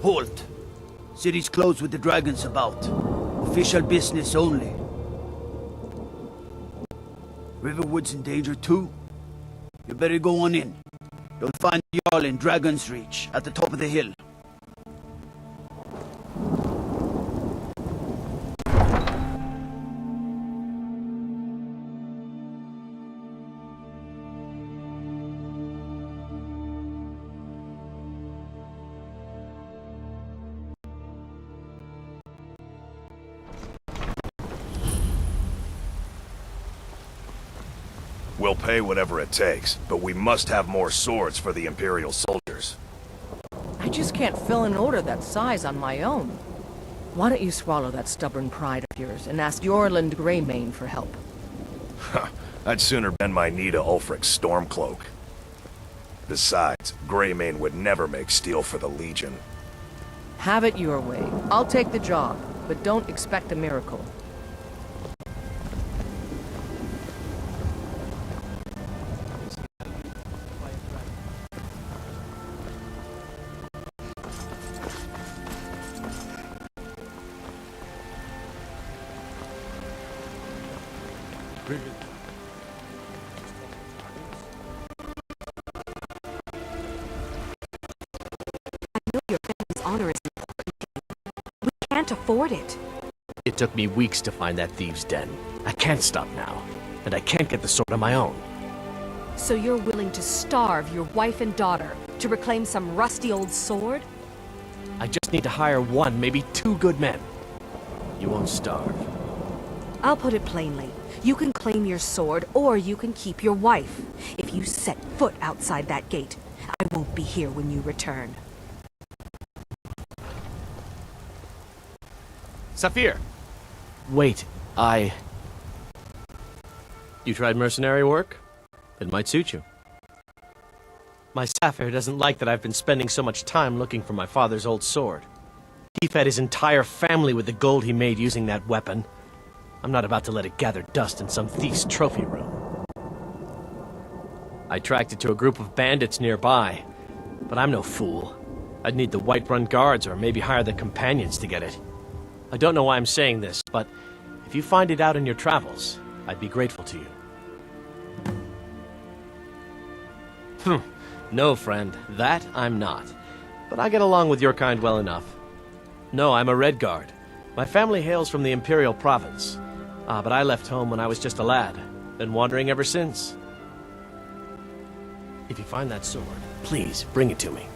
Halt! City's closed with the dragons about. Official business only. Riverwood's in danger too? You better go on in. You'll find the Jarl in Dragon's Reach, at the top of the hill. We'll pay whatever it takes, but we must have more swords for the Imperial soldiers. I just can't fill an order that size on my own. Why don't you swallow that stubborn pride of yours and ask Yorland Greymane for help? I'd sooner bend my knee to Ulfric's Stormcloak. Besides, Greymane would never make steel for the Legion. Have it your way. I'll take the job, but don't expect a miracle. Honor is important. We can't afford it. It took me weeks to find that thieves' den. I can't stop now, and I can't get the sword on my own. So you're willing to starve your wife and daughter to reclaim some rusty old sword? I just need to hire one, maybe two good men. You won't starve. I'll put it plainly. You can claim your sword, or you can keep your wife. If you set foot outside that gate, I won't be here when you return. Saphir! Wait, You tried mercenary work? It might suit you. My Saphir doesn't like that I've been spending so much time looking for my father's old sword. He fed his entire family with the gold he made using that weapon. I'm not about to let it gather dust in some thief's trophy room. I tracked it to a group of bandits nearby, but I'm no fool. I'd need the Whiterun guards or maybe hire the companions to get it. I don't know why I'm saying this, but if you find it out in your travels, I'd be grateful to you. No, friend, that I'm not. But I get along with your kind well enough. No, I'm a Red Guard. My family hails from the Imperial Province. But I left home when I was just a lad. Been wandering ever since. If you find that sword, please bring it to me.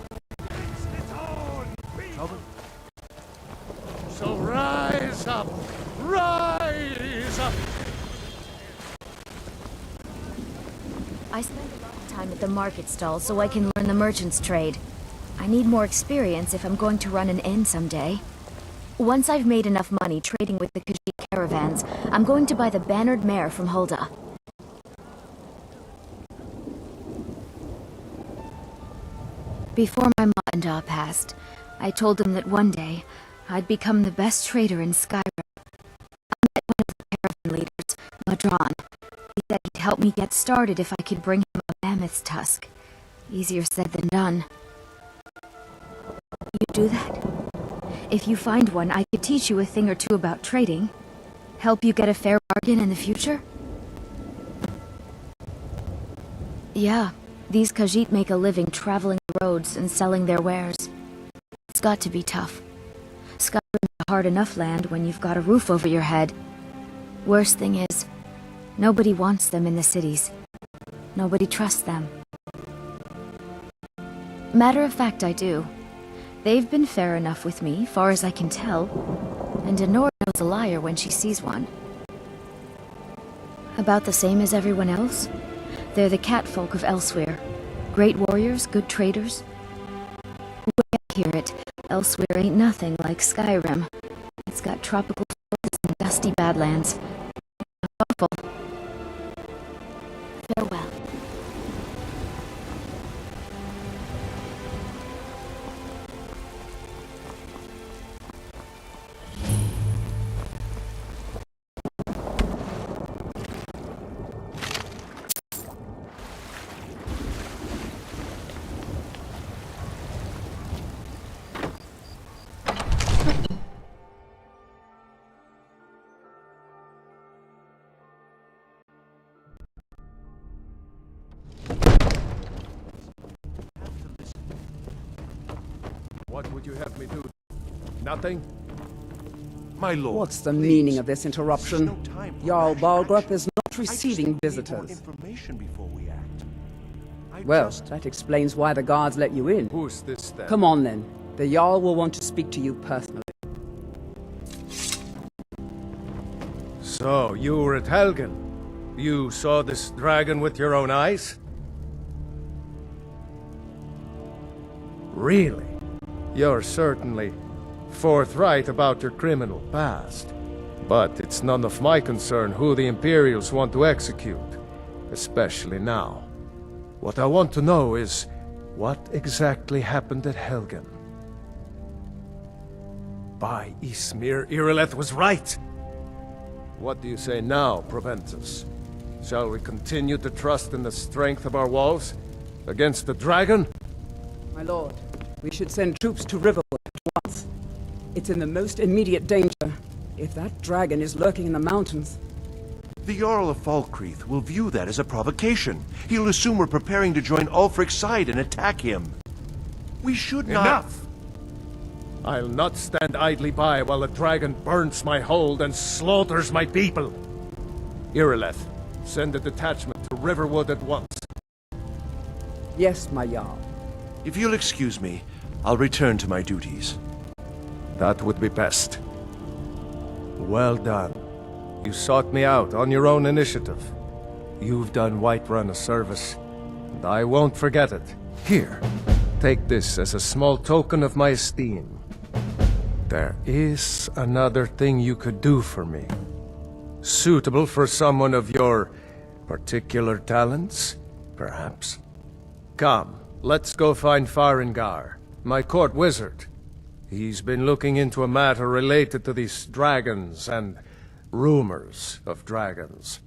So rise up! Rise up! I spend a lot of time at the market stall so I can learn the merchant's trade. I need more experience if I'm going to run an inn someday. Once I've made enough money trading with the Khajiit caravans, I'm going to buy the bannered mare from Hulda. Before my ma and Da passed, I told them that one day, I'd become the best trader in Skyrim. I met one of the caravan leaders, Madron. He said he'd help me get started if I could bring him a mammoth's tusk. Easier said than done. You do that? If you find one, I could teach you a thing or two about trading. Help you get a fair bargain in the future? Yeah, these Khajiit make a living traveling the roads and selling their wares. It's got to be tough. Skyrim's a hard enough land when you've got a roof over your head. Worst thing is, nobody wants them in the cities. Nobody trusts them. Matter of fact, I do. They've been fair enough with me, far as I can tell. And Denora knows a liar when she sees one. About the same as everyone else. They're the catfolk of Elsewhere. Great warriors, good traders. The way I hear it, Elsewhere ain't nothing like Skyrim. It's got tropical forests and dusty badlands. Awful. Farewell. What would you have me do? Nothing? My lord. What's the please. meaning of this interruption? There's no time for Jarl rash Balgrup action. is not I just receiving need more visitors. information before we act. Well, that explains why the guards let you in. Who's this then? Come on then. The Jarl will want to speak to you personally. So, you were at Helgen. You saw this dragon with your own eyes? Really? You're certainly forthright about your criminal past. But it's none of my concern who the Imperials want to execute, especially now. What I want to know is, what exactly happened at Helgen? By Ysmir, Irileth was right! What do you say now, Proventus? Shall we continue to trust in the strength of our walls? Against the dragon? My lord, we should send troops to Riverwood at once. It's in the most immediate danger. If that dragon is lurking in the mountains... The Jarl of Falkreath will view that as a provocation. He'll assume we're preparing to join Ulfric's side and attack him. We should not... Enough! I'll not stand idly by while the dragon burns my hold and slaughters my people. Irileth, send a detachment to Riverwood at once. Yes, my Jarl. If you'll excuse me, I'll return to my duties. That would be best. Well done. You sought me out on your own initiative. You've done Whiterun a service, and I won't forget it. Here, take this as a small token of my esteem. There is another thing you could do for me. Suitable for someone of your particular talents, perhaps? Come, let's go find Farengar, my court wizard. He's been looking into a matter related to these dragons and rumors of dragons.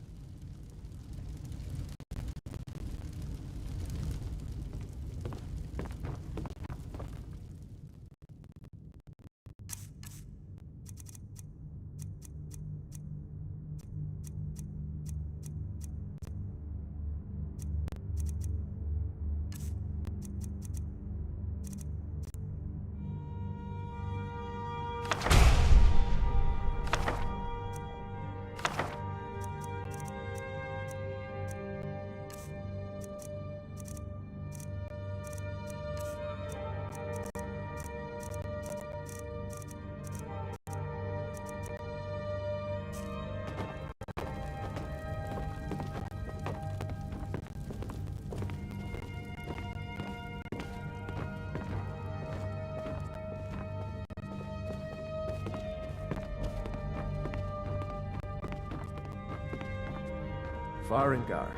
Farengar,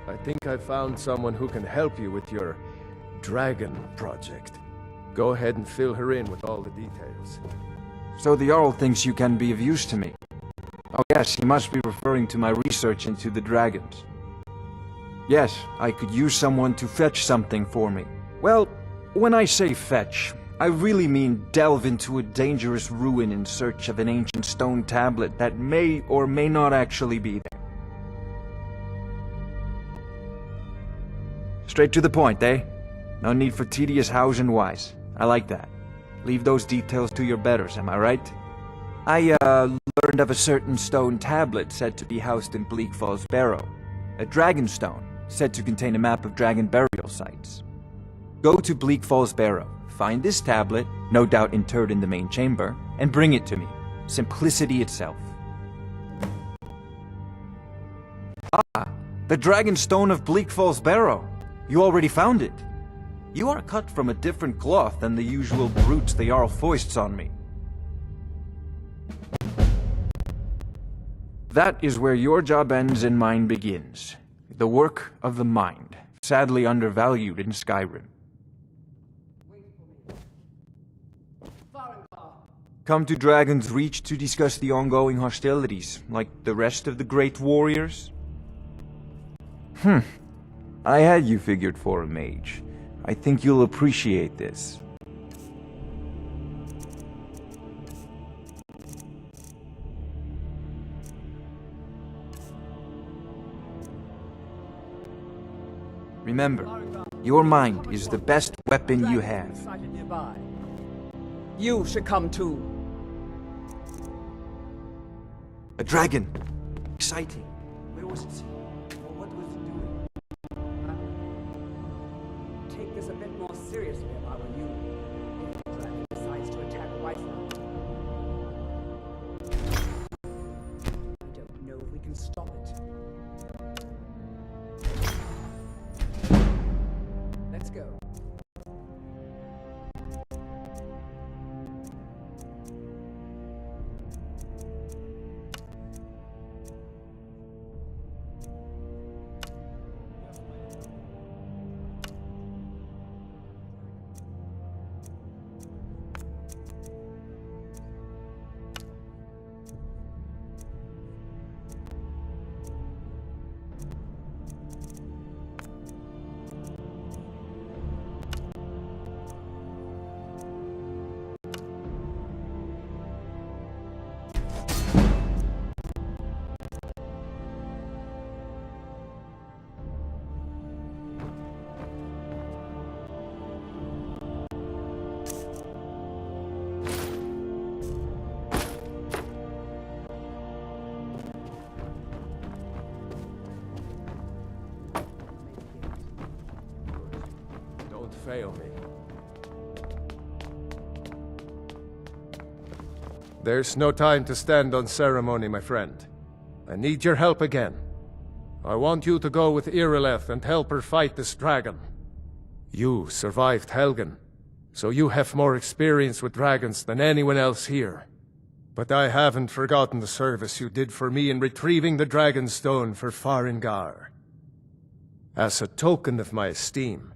I think I found someone who can help you with your dragon project. Go ahead and fill her in with all the details. So the Jarl thinks you can be of use to me. Oh yes, he must be referring to my research into the dragons. Yes, I could use someone to fetch something for me. Well, when I say fetch, I really mean delve into a dangerous ruin in search of an ancient stone tablet that may or may not actually be there. Straight to the point, eh? No need for tedious hows and whys. I like that. Leave those details to your betters, am I right? I, learned of a certain stone tablet said to be housed in Bleak Falls Barrow. A dragon stone, said to contain a map of dragon burial sites. Go to Bleak Falls Barrow, find this tablet, no doubt interred in the main chamber, and bring it to me. Simplicity itself. Ah, the dragon stone of Bleak Falls Barrow. You already found it. You are cut from a different cloth than the usual brutes the Jarl foists on me. That is where your job ends and mine begins. The work of the mind, sadly undervalued in Skyrim. Come to Dragon's Reach to discuss the ongoing hostilities, like the rest of the great warriors? I had you figured for a mage. I think you'll appreciate this. Remember, your mind is the best weapon you have. You should come too. A dragon. Exciting. Where was it seen? Or what was it doing? Take this a bit more seriously if I were you. If the dragon decides to attack Whiterun. I don't know if we can stop it. Let's go. Don't fail me. There's no time to stand on ceremony, my friend. I need your help again. I want you to go with Irileth and help her fight this dragon. You survived Helgen, so you have more experience with dragons than anyone else here. But I haven't forgotten the service you did for me in retrieving the Dragon Stone for Farengar. As a token of my esteem,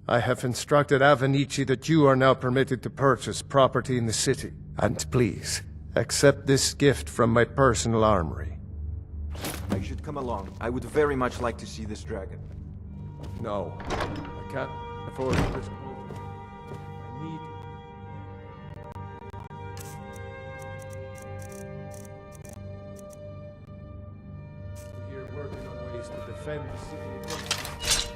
I have instructed Avenici that you are now permitted to purchase property in the city. And please, accept this gift from my personal armory. I should come along. I would very much like to see this dragon. No, I can't afford to risk both. I need you. We're here working on ways to defend the city against.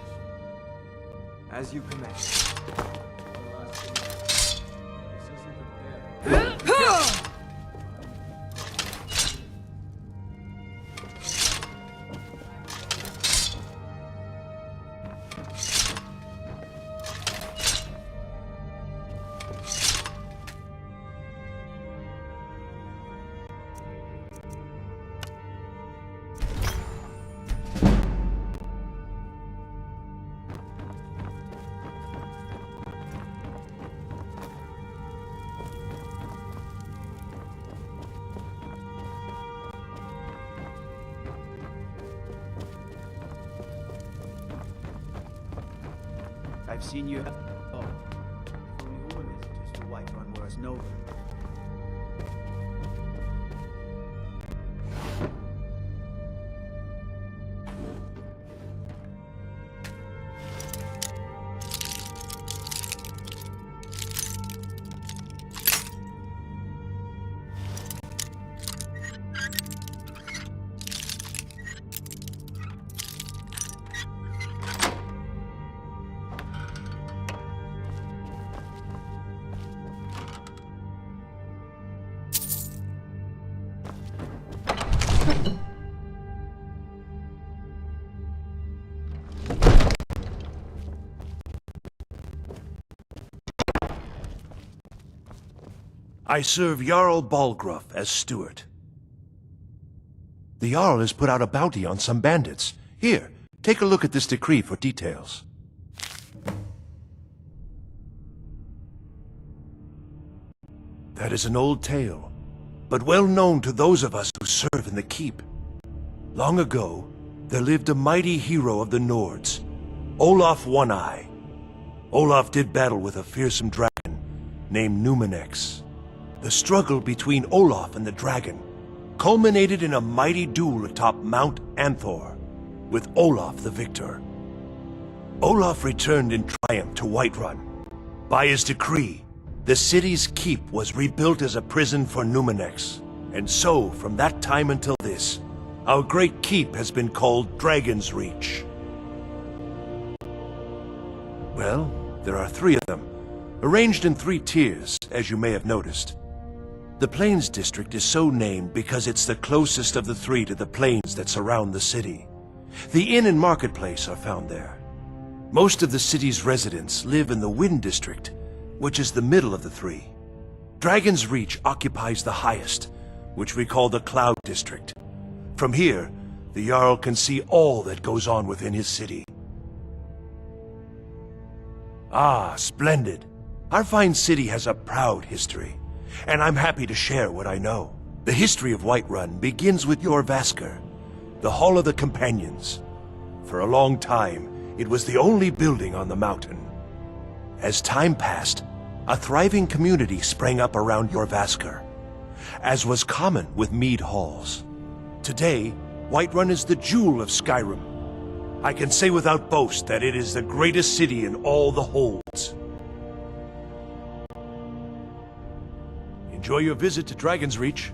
As you command. This isn't a death. I've seen you. Oh, if only Owen isn't just a Whiterun where us know them. I serve Jarl Balgruuf as steward. The Jarl has put out a bounty on some bandits. Here, take a look at this decree for details. That is an old tale, but well known to those of us who serve in the keep. Long ago, there lived a mighty hero of the Nords, Lysde One-Eye. Olaf did battle with a fearsome dragon named Numenex. The struggle between Olaf and the dragon culminated in a mighty duel atop Mount Anthor, with Olaf the victor. Olaf returned in triumph to Whiterun. By his decree, the city's keep was rebuilt as a prison for Numenex, and so, from that time until this, our great keep has been called Dragon's Reach. Well, there are 3 of them, arranged in 3 tiers, as you may have noticed. The Plains District is so named because it's the closest of the 3 to the plains that surround the city. The inn and marketplace are found there. Most of the city's residents live in the Wind District, which is the middle of the 3. Dragon's Reach occupies the highest, which we call the Cloud District. From here, the Jarl can see all that goes on within his city. Ah, splendid. Our fine city has a proud history, and I'm happy to share what I know. The history of Whiterun begins with Jorvaskr, the Hall of the Companions. For a long time, it was the only building on the mountain. As time passed, a thriving community sprang up around Jorvaskr, as was common with mead halls. Today, Whiterun is the jewel of Skyrim. I can say without boast that it is the greatest city in all the holds. Enjoy your visit to Dragon's Reach.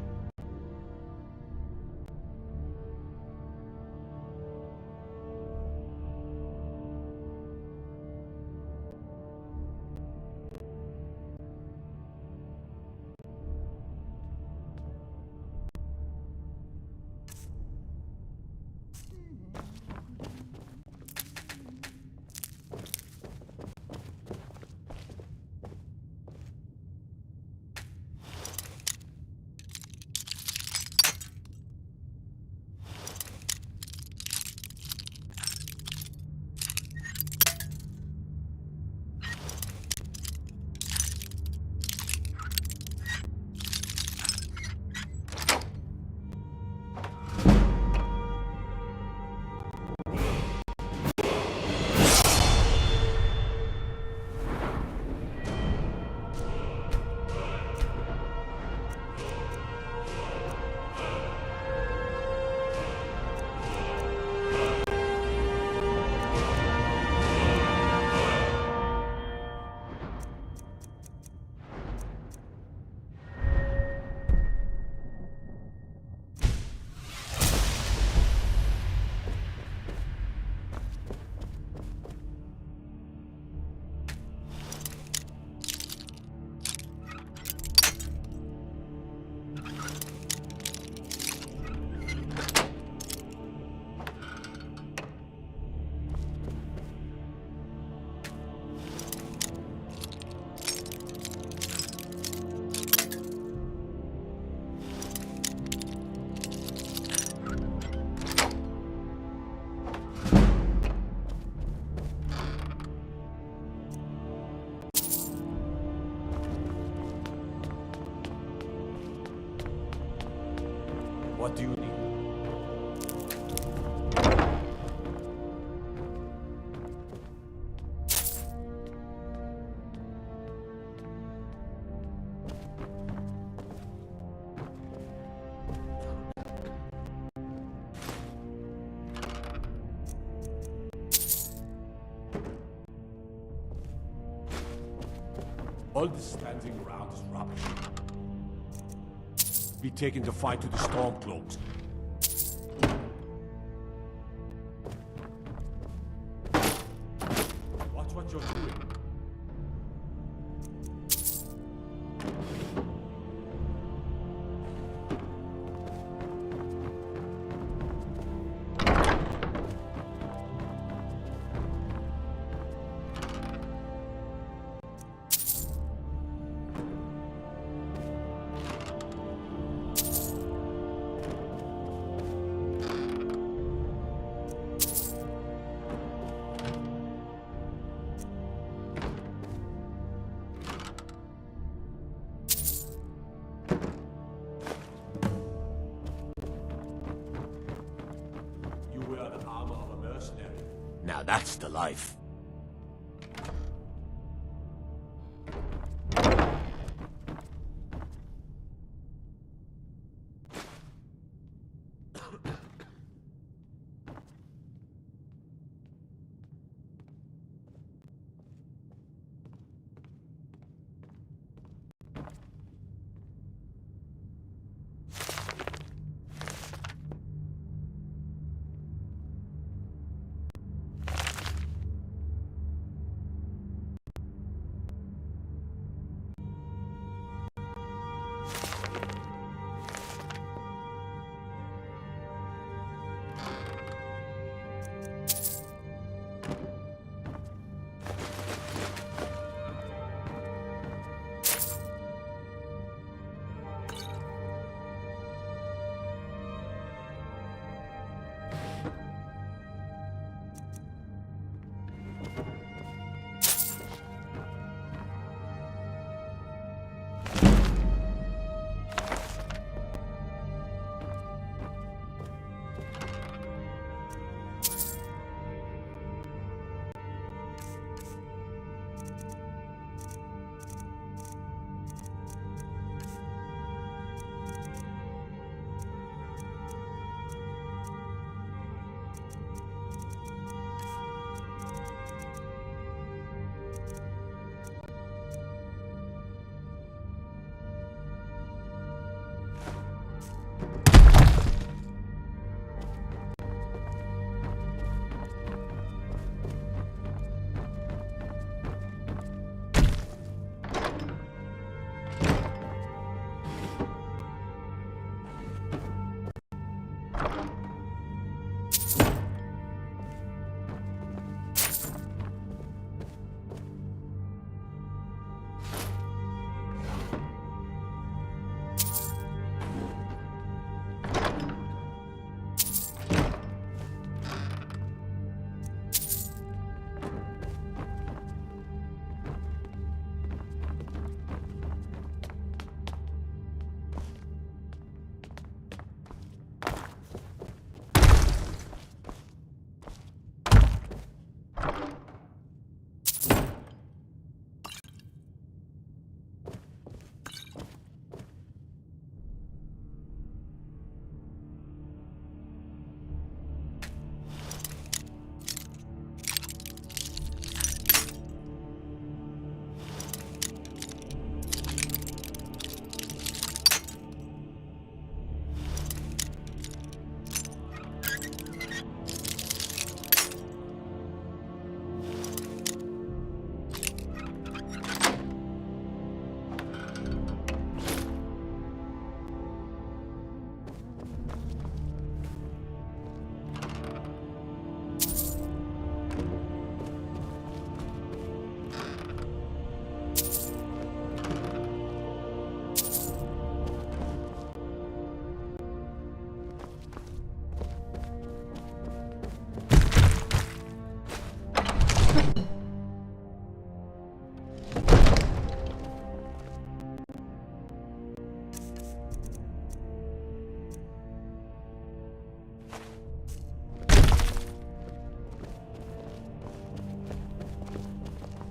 What do you need? All this standing around is rubbish. Be taken to fight to the Stormcloaks. Watch what you're doing. Now that's the life.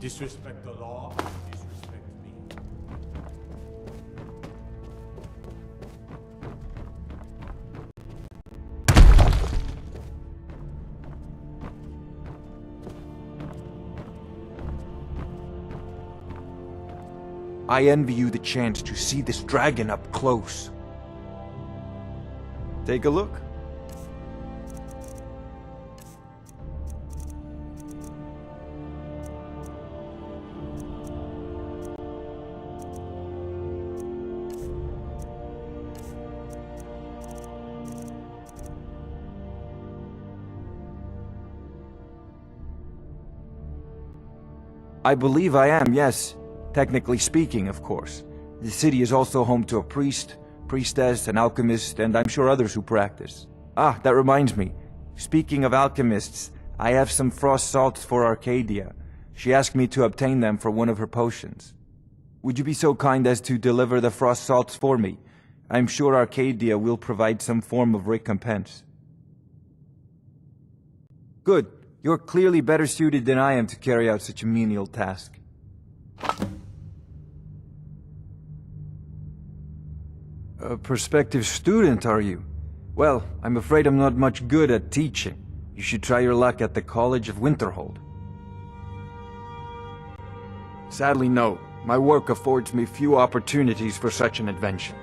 disrespect the law, you disrespect me. I envy you the chance to see this dragon up close. Take a look. I believe I am, yes. Technically speaking, of course. The city is also home to a priest, priestess, an alchemist, and I'm sure others who practice. Ah, that reminds me. Speaking of alchemists, I have some frost salts for Arcadia. She asked me to obtain them for one of her potions. Would you be so kind as to deliver the frost salts for me? I'm sure Arcadia will provide some form of recompense. Good. You're clearly better suited than I am to carry out such a menial task. A prospective student, are you? Well, I'm afraid I'm not much good at teaching. You should try your luck at the College of Winterhold. Sadly, no. My work affords me few opportunities for such an adventure.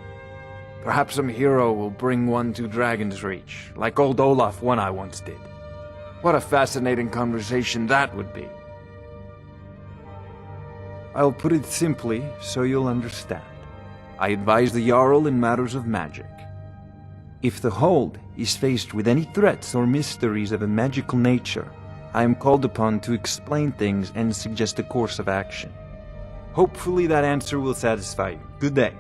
Perhaps some hero will bring one to Dragon's Reach, like old Olaf One-Eye once did. What a fascinating conversation that would be. I'll put it simply so you'll understand. I advise the Jarl in matters of magic. If the Hold is faced with any threats or mysteries of a magical nature, I am called upon to explain things and suggest a course of action. Hopefully that answer will satisfy you. Good day.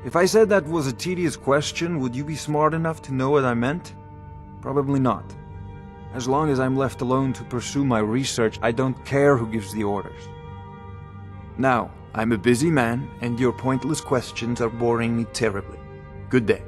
If I said that was a tedious question, would you be smart enough to know what I meant? Probably not. As long as I'm left alone to pursue my research, I don't care who gives the orders. Now, I'm a busy man, and your pointless questions are boring me terribly. Good day.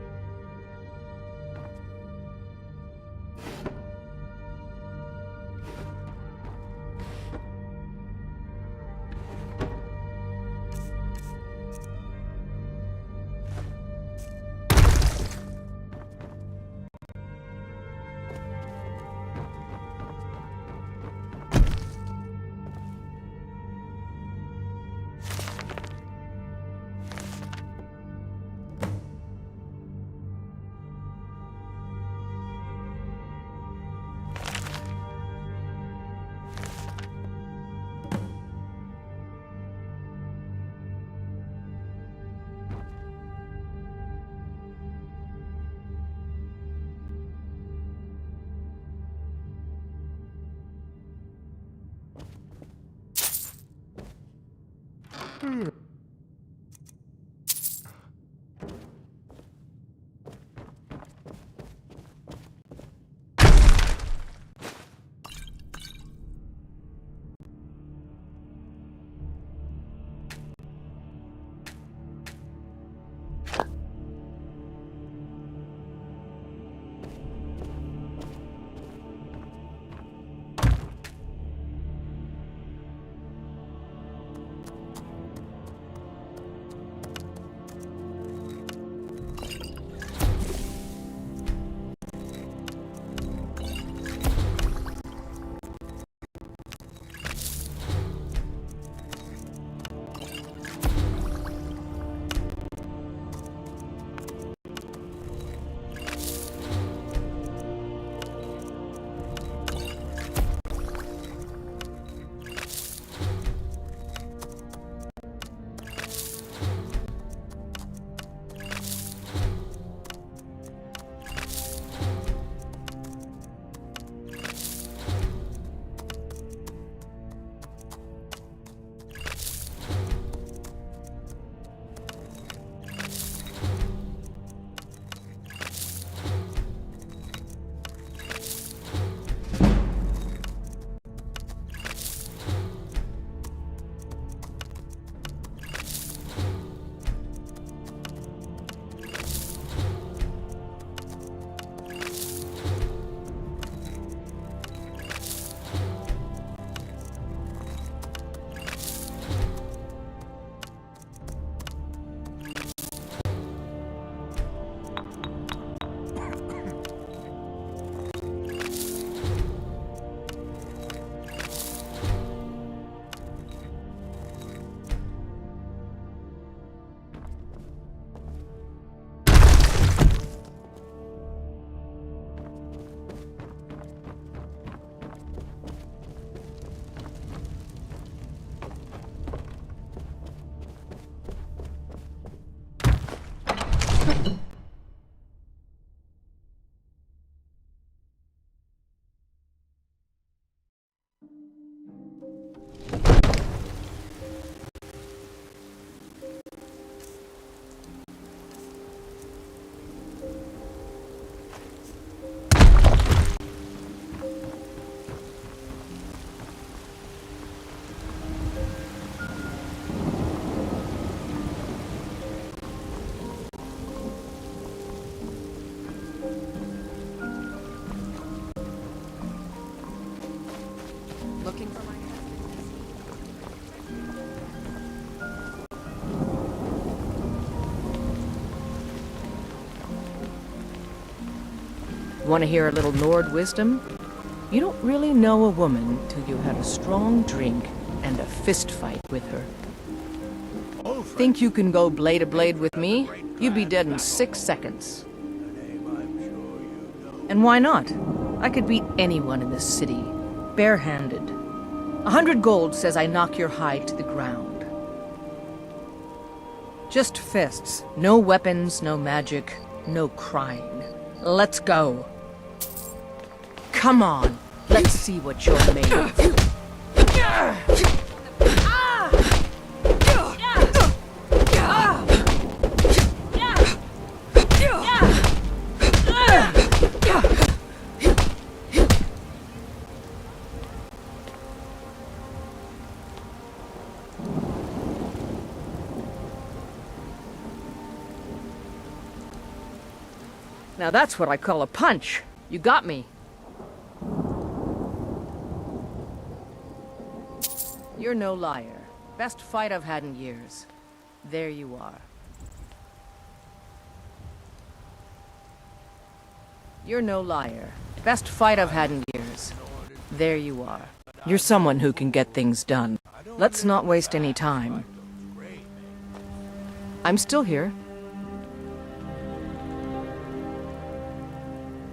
Want to hear a little Nord wisdom? You don't really know a woman till you had a strong drink and a fist fight with her. Think you can go blade to blade with me? You'd be dead in 6 seconds. And why not? I could beat anyone in this city, barehanded. 100 gold says I knock your hide to the ground. Just fists. No weapons, no magic, no crying. Let's go. Come on, let's see what you're made of. Now that's what I call a punch. You got me. You're no liar. Best fight I've had in years. There you are. You're no liar. Best fight I've had in years. There you are. You're someone who can get things done. Let's not waste any time. I'm still here.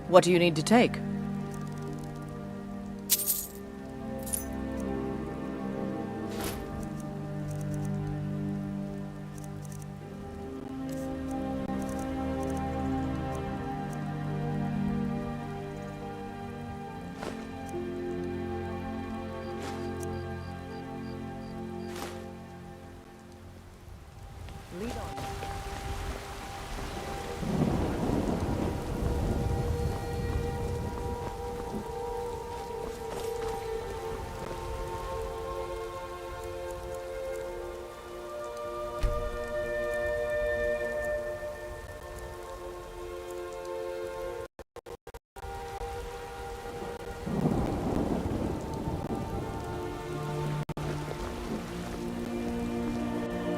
What do you need to take? Lead on.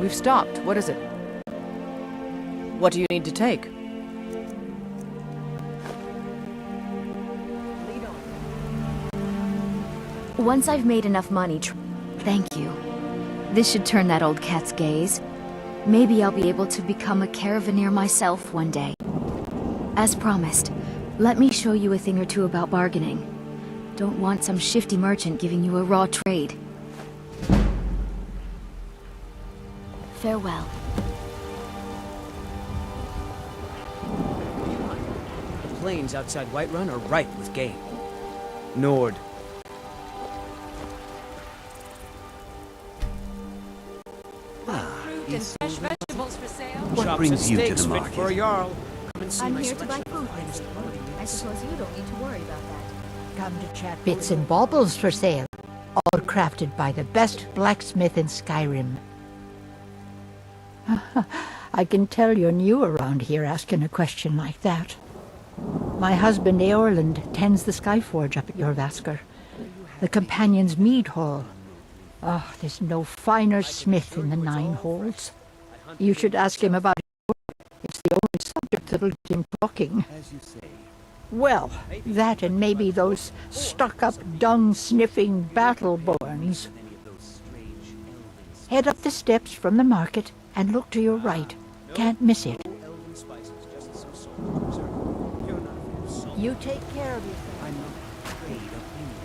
We've stopped. What is it? What do you need to take? Once I've made enough money, thank you. This should turn that old cat's gaze. Maybe I'll be able to become a caravaneer myself one day. As promised, let me show you a thing or two about bargaining. Don't want some shifty merchant giving you a raw trade. Farewell. The plains outside Whiterun are ripe with game. Nord. What brings you to the market? For a Jarl. Come and see I'm my here to buy selection. food. I suppose you don't need to worry about that. Come to chat. Bits and baubles for sale, all crafted by the best blacksmith in Skyrim. I can tell you're new around here asking a question like that. My husband Eorland tends the Skyforge up at your Vasker, the Companion's Mead Hall. Oh, there's no finer smith in the Nine Halls. You should ask him about his work. It's the only subject that'll get him talking. Well, that and maybe those stuck-up, dung-sniffing battle-borns. Head up the steps from the market and look to your right. Can't miss it. You take care of yourself. I'm not afraid of anything.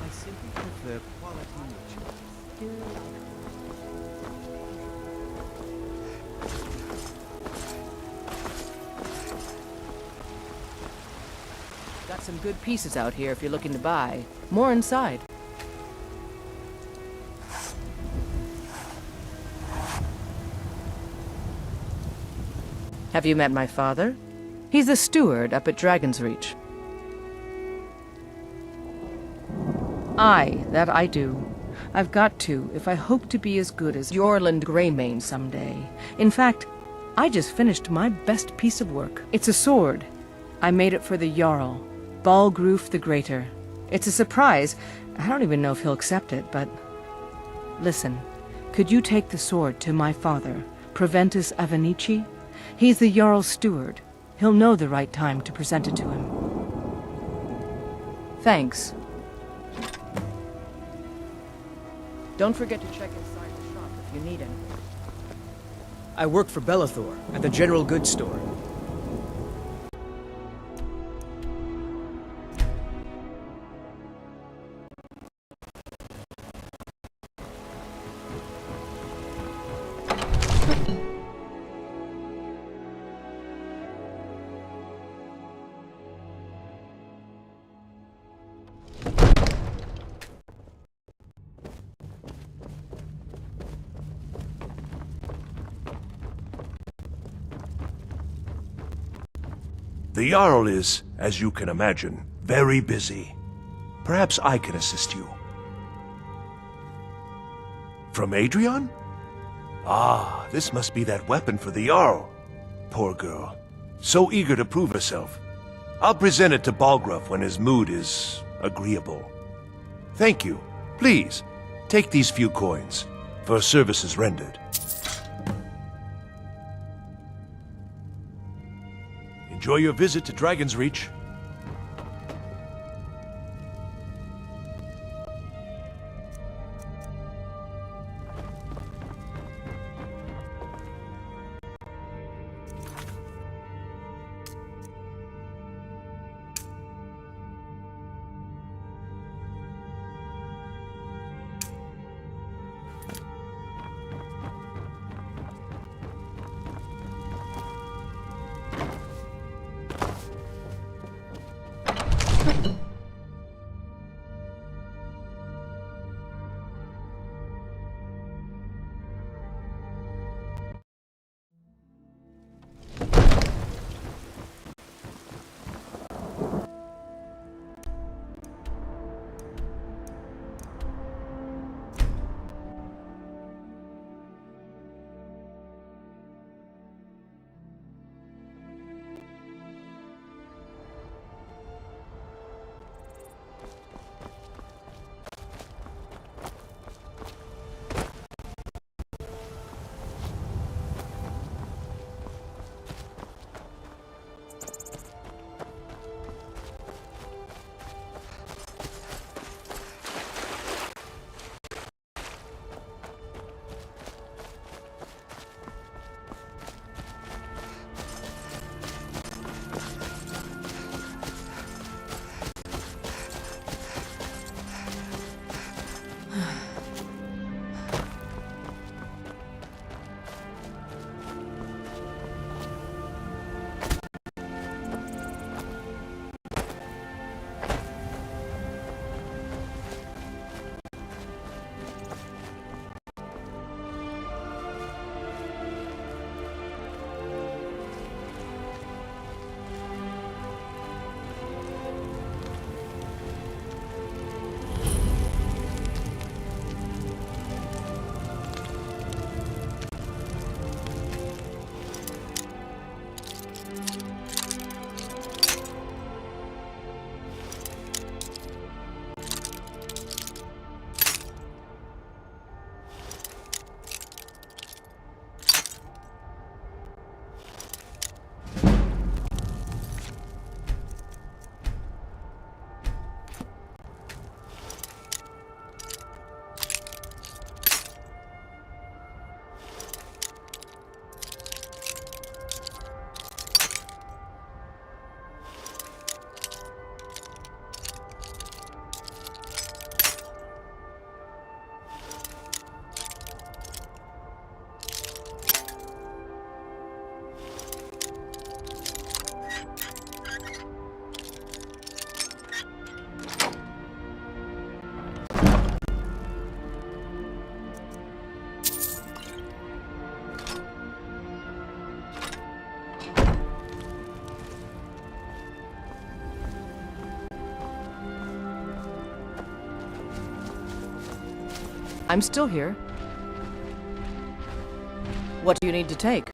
I simply prefer quality merchandise. Got some good pieces out here if you're looking to buy. More inside. Have you met my father? He's the steward up at Dragon's Reach. Aye, that I do. I've got to, if I hope to be as good as Yorland Greymane someday. In fact, I just finished my best piece of work. It's a sword. I made it for the Jarl, Balgruf the Greater. It's a surprise. I don't even know if he'll accept it, but... Listen, could you take the sword to my father, Proventus Avenici? He's the Jarl's steward. He'll know the right time to present it to him. Thanks. Don't forget to check inside the shop if you need anything. I work for Bellathor at the General Goods Store. The Jarl is, as you can imagine, very busy. Perhaps I can assist you. From Adrian? Ah, this must be that weapon for the Jarl. Poor girl. So eager to prove herself. I'll present it to Balgruuf when his mood is agreeable. Thank you. Please, take these few coins for services rendered. Enjoy your visit to Dragon's Reach. I'm still here. What do you need to take?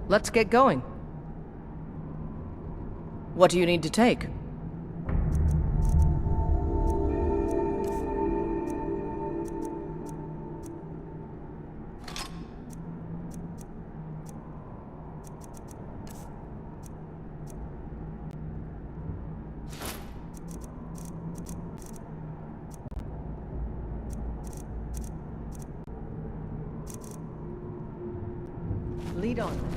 Let's get going. What do you need to take? Lead on.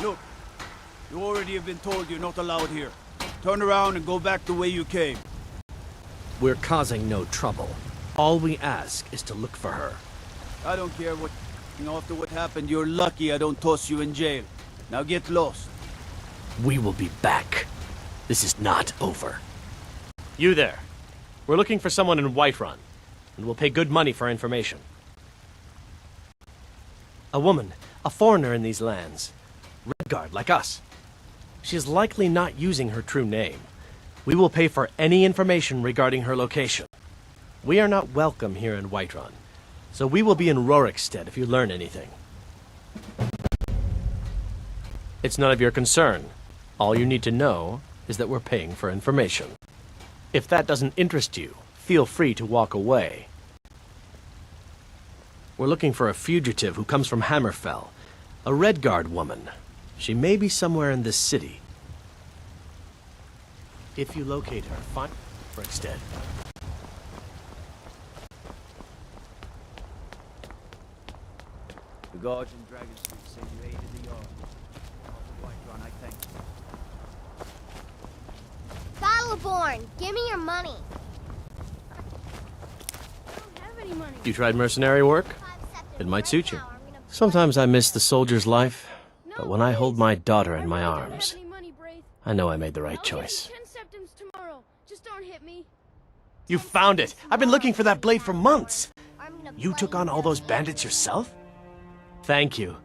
Look, you already have been told you're not allowed here. Turn around and go back the way you came. We're causing no trouble. All we ask is to look for her. I don't care what... After what happened, you're lucky I don't toss you in jail. Now get lost. We will be back. This is not over. You there. We're looking for someone in Whiterun, and we'll pay good money for information. A woman, a foreigner in these lands. Redguard, like us. She is likely not using her true name. We will pay for any information regarding her location. We are not welcome here in Whiterun, so we will be in Rorikstead if you learn anything. It's none of your concern. All you need to know is that we're paying for information. If that doesn't interest you, feel free to walk away. We're looking for a fugitive who comes from Hammerfell, a Redguard woman. She may be somewhere in this city. If you locate her, find Rorikstead. The guards in Dragon Street say you aided the yard. Whiterun, I thank you. Battleborn, give me your money. You tried mercenary work? It might suit you. Sometimes I miss the soldier's life, but when I hold my daughter in my arms, I know I made the right choice. You found it! I've been looking for that blade for months! You took on all those bandits yourself? Thank you.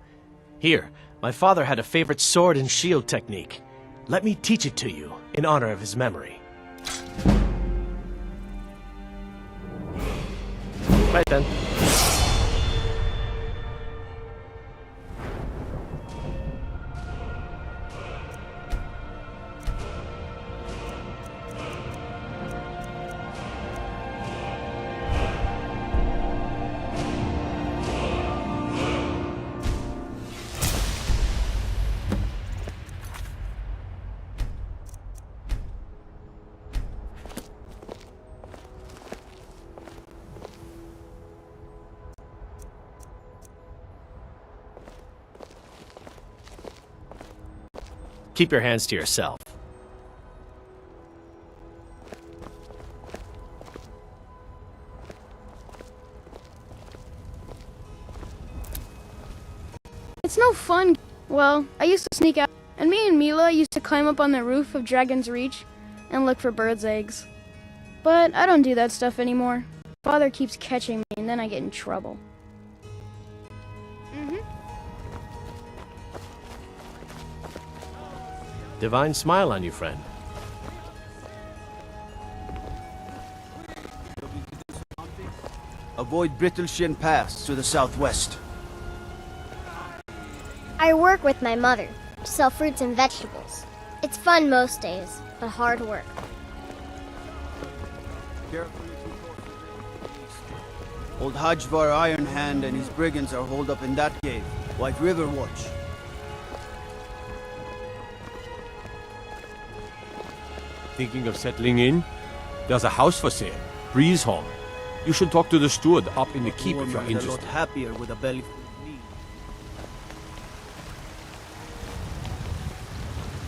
Here, my father had a favorite sword and shield technique. Let me teach it to you, in honor of his memory. Right then. Keep your hands to yourself. It's no fun. Well, I used to sneak out, and me and Mila used to climb up on the roof of Dragon's Reach and look for birds' eggs. But I don't do that stuff anymore. Father keeps catching me, and then I get in trouble. Divine smile on you, friend. Avoid Brittleshin Pass to the southwest. I work with my mother, sell fruits and vegetables. It's fun most days, but hard work. Old Hajvar Iron Hand and his brigands are holed up in that cave. White River Watch. Thinking of settling in? There's a house for sale. Breezehome. You should talk to the steward up in the keep if you're A lot interested. happier with a belly full of meat.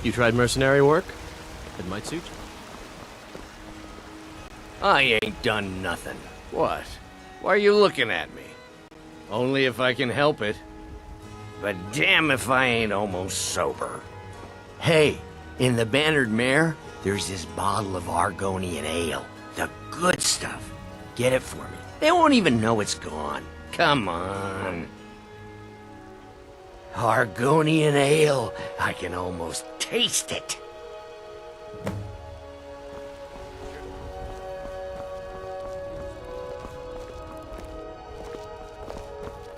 You tried mercenary work? It might suit you. I ain't done nothing. What? Why are you looking at me? Only if I can help it. But damn if I ain't almost sober. Hey, in the Bannered Mare, there's this bottle of Argonian ale. The good stuff. Get it for me. They won't even know it's gone. Come on. Argonian ale. I can almost taste it.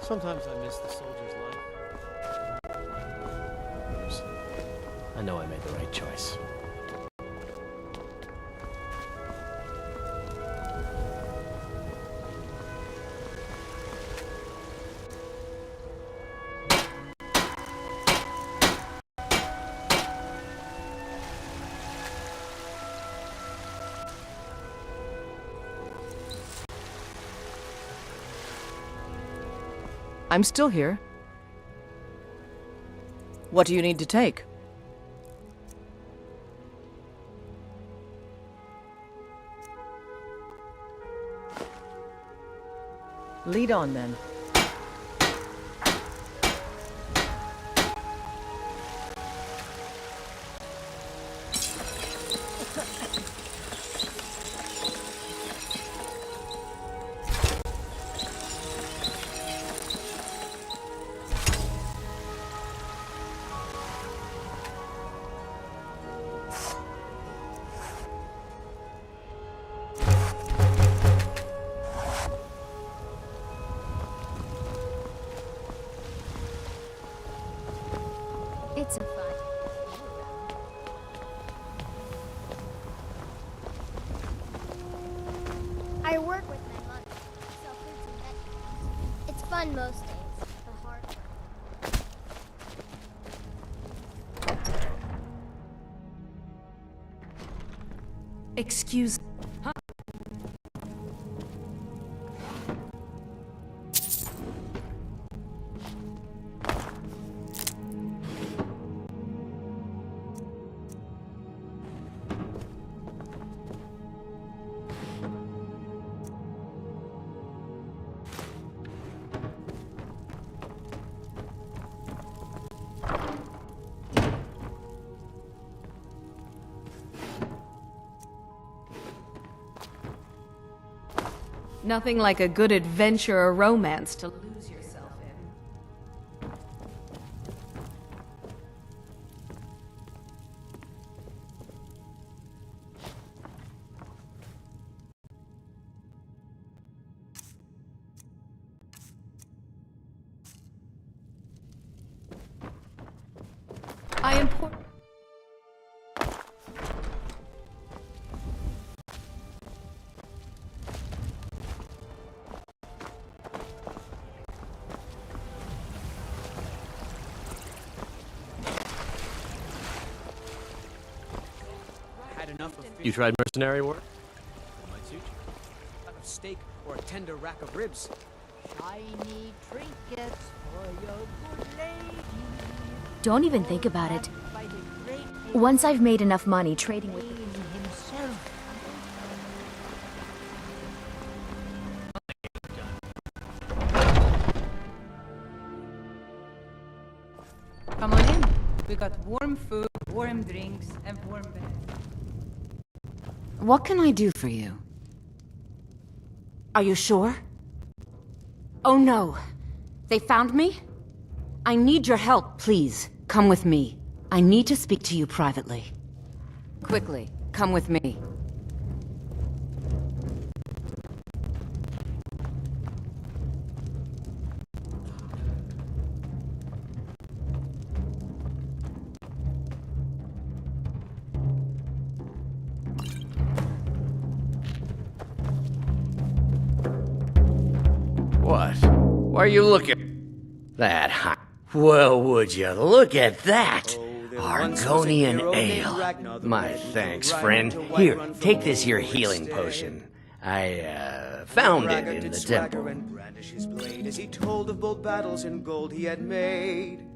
Sometimes I miss the soldier's life. I know I made the right choice. I'm still here. What do you need to take? Lead on, then. It's a fun. I work with my mother, sell fruits and vegetables. It's fun most days, but hard work. Excuse. Nothing like a good adventure or romance to lose yourself in. I import. You tried mercenary work? It might suit you. A steak or a tender rack of ribs. Shiny trinkets for your good lady. Don't even think about it. Once I've made enough money trading with Come on in. We got warm food, warm drinks, and warm beds. What can I do for you? Are you sure? Oh no. They found me? I need your help, please. Come with me. I need to speak to you privately. Quickly, come with me. What? Why are you looking? That hot. Well, would you look at that? Argonian ale. My thanks, friend. Here, take this here healing potion. I, found it in the temple. Brandish his blade as he told of bold battles and gold he had made.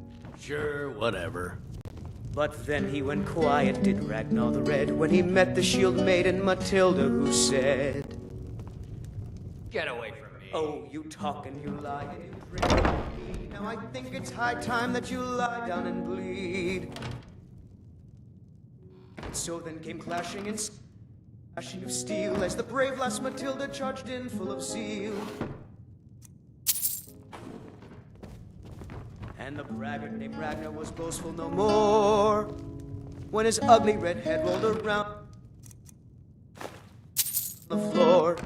Sure, whatever. But then he went quiet, did Ragnar the Red, when he met the shield maiden Matilda, who said, Get away from me. Oh, you talk and you lie and you drink and you feed. Now I think it's high time that you lie down and bleed. And so then came clashing and clashing of steel as the brave lass Matilda charged in full of zeal. And the braggart named Ragnar was boastful no more when his ugly red head rolled around the floor.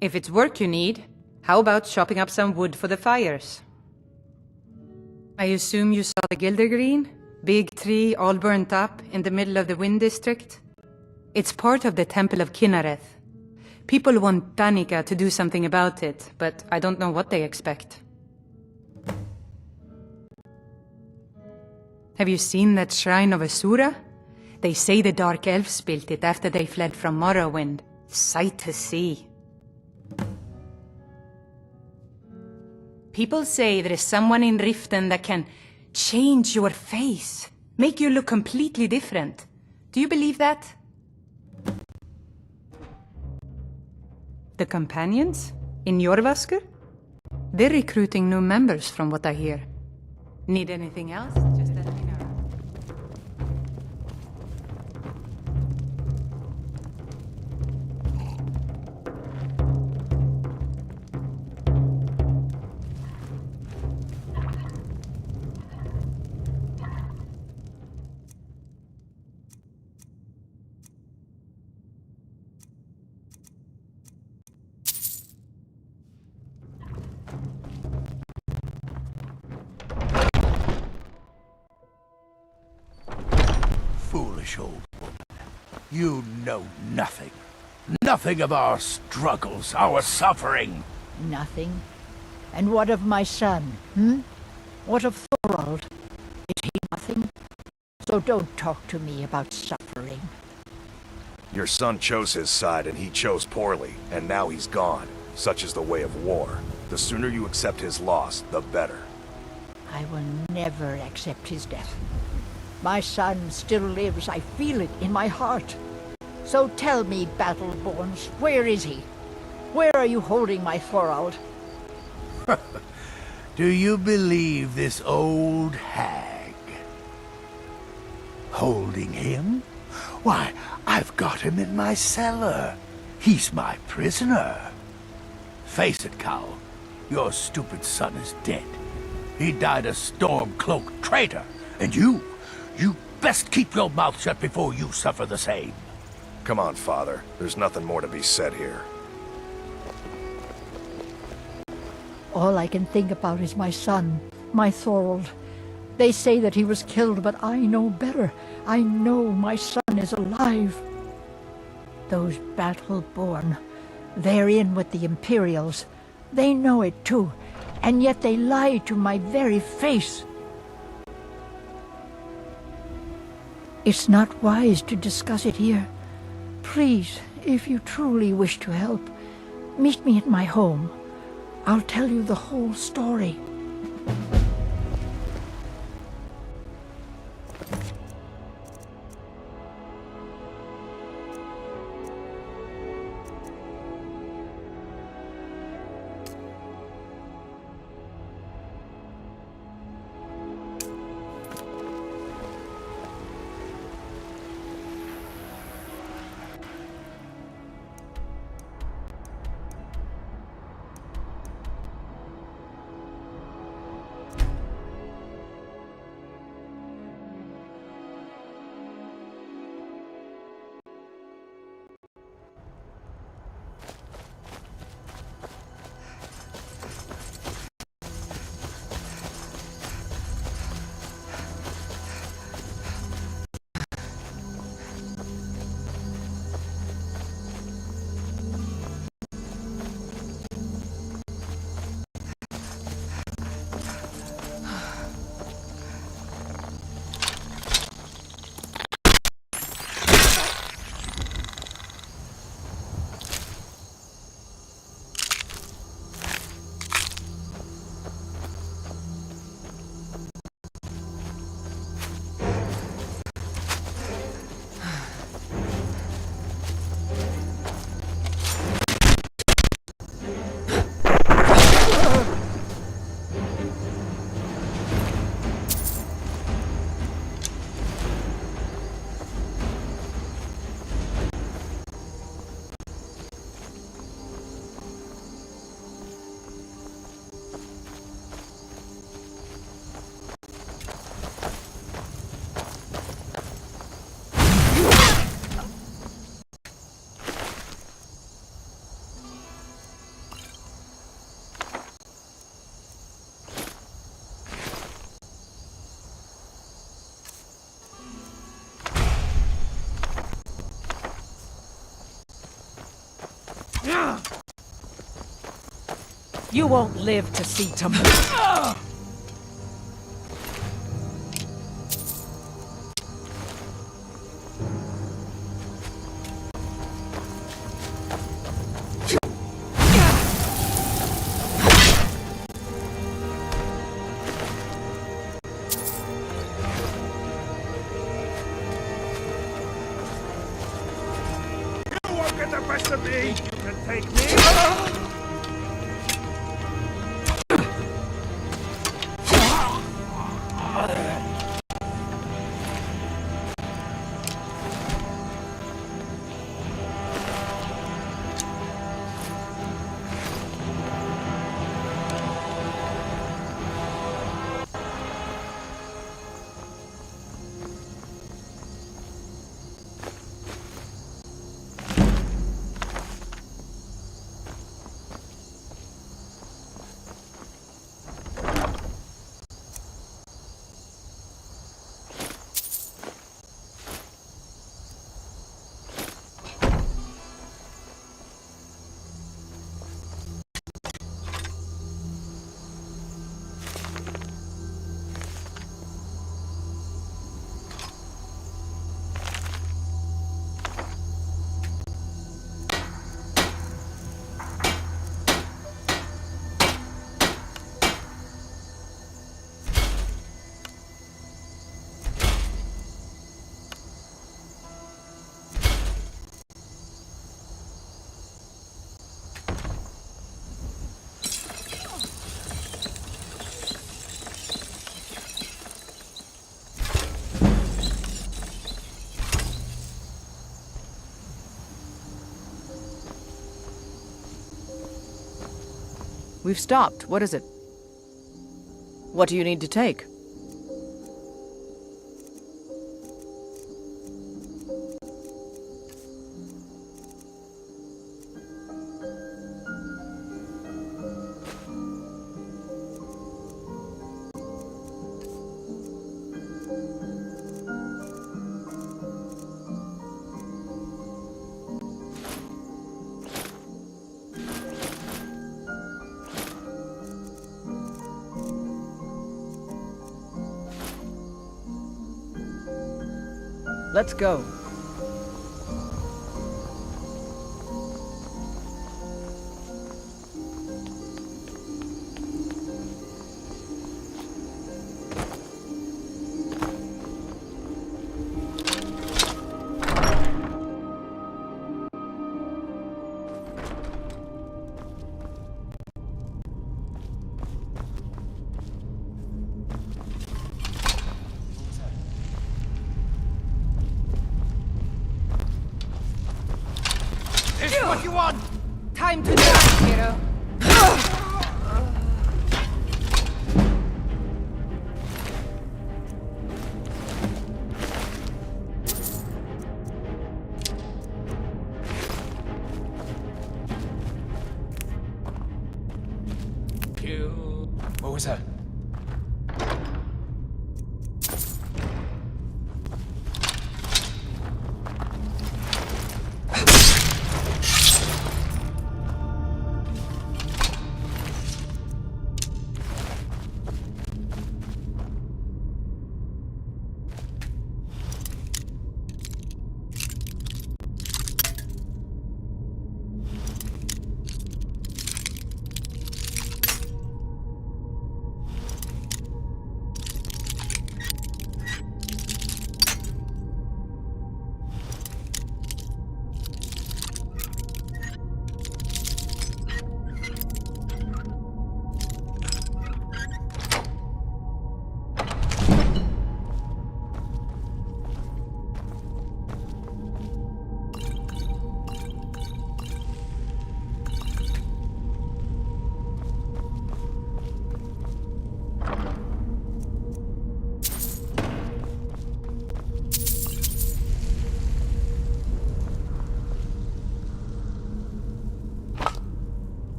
If it's work you need, how about chopping up some wood for the fires? I assume you saw the Gildergreen? Big tree all burnt up in the middle of the Wind District? It's part of the Temple of Kinnareth. People want Danica to do something about it, but I don't know what they expect. Have you seen that shrine of Asura? They say the Dark Elves built it after they fled from Morrowind. Sight to see. People say there is someone in Riften that can change your face, make you look completely different. Do you believe that? The companions? In Jorvaskr? They're recruiting new members from what I hear. Need anything else? Just let me know. Foolish old woman. You know nothing. Nothing of our struggles, our suffering. Nothing? And what of my son, What of Thorald? Is he nothing? So don't talk to me about suffering. Your son chose his side and he chose poorly, and now he's gone. Such is the way of war. The sooner you accept his loss, the better. I will never accept his death. My son still lives, I feel it in my heart. So tell me, Battleborns, where is he? Where are you holding my Thorald? Do you believe this old hag? Holding him? Why, I've got him in my cellar. He's my prisoner. Face it, Cal. Your stupid son is dead. He died a Stormcloak traitor. And you best keep your mouth shut before you suffer the same. Come on, Father. There's nothing more to be said here. All I can think about is my son, my Thorald. They say that he was killed, but I know better. I know my son is alive. Those Battleborn, they're in with the Imperials. They know it too, and yet they lie to my very face. It's not wise to discuss it here. Please, if you truly wish to help, meet me at my home. I'll tell you the whole story. You won't live to see tomorrow. You won't get the best of me! You can take me! We've stopped. What is it? What do you need to take? Let's go. What you want? Time to die, hero. What was that?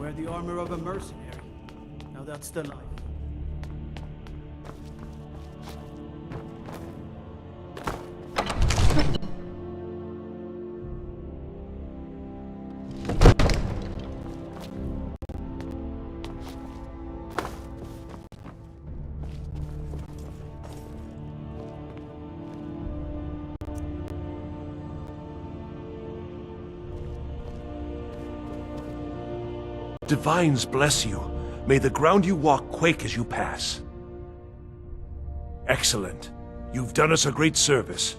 wear the armor of a mercenary. Now that's the life. Divines bless you. May the ground you walk quake as you pass. Excellent. You've done us a great service.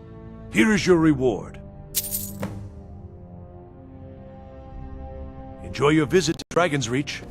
Here is your reward. Enjoy your visit to Dragon's Reach.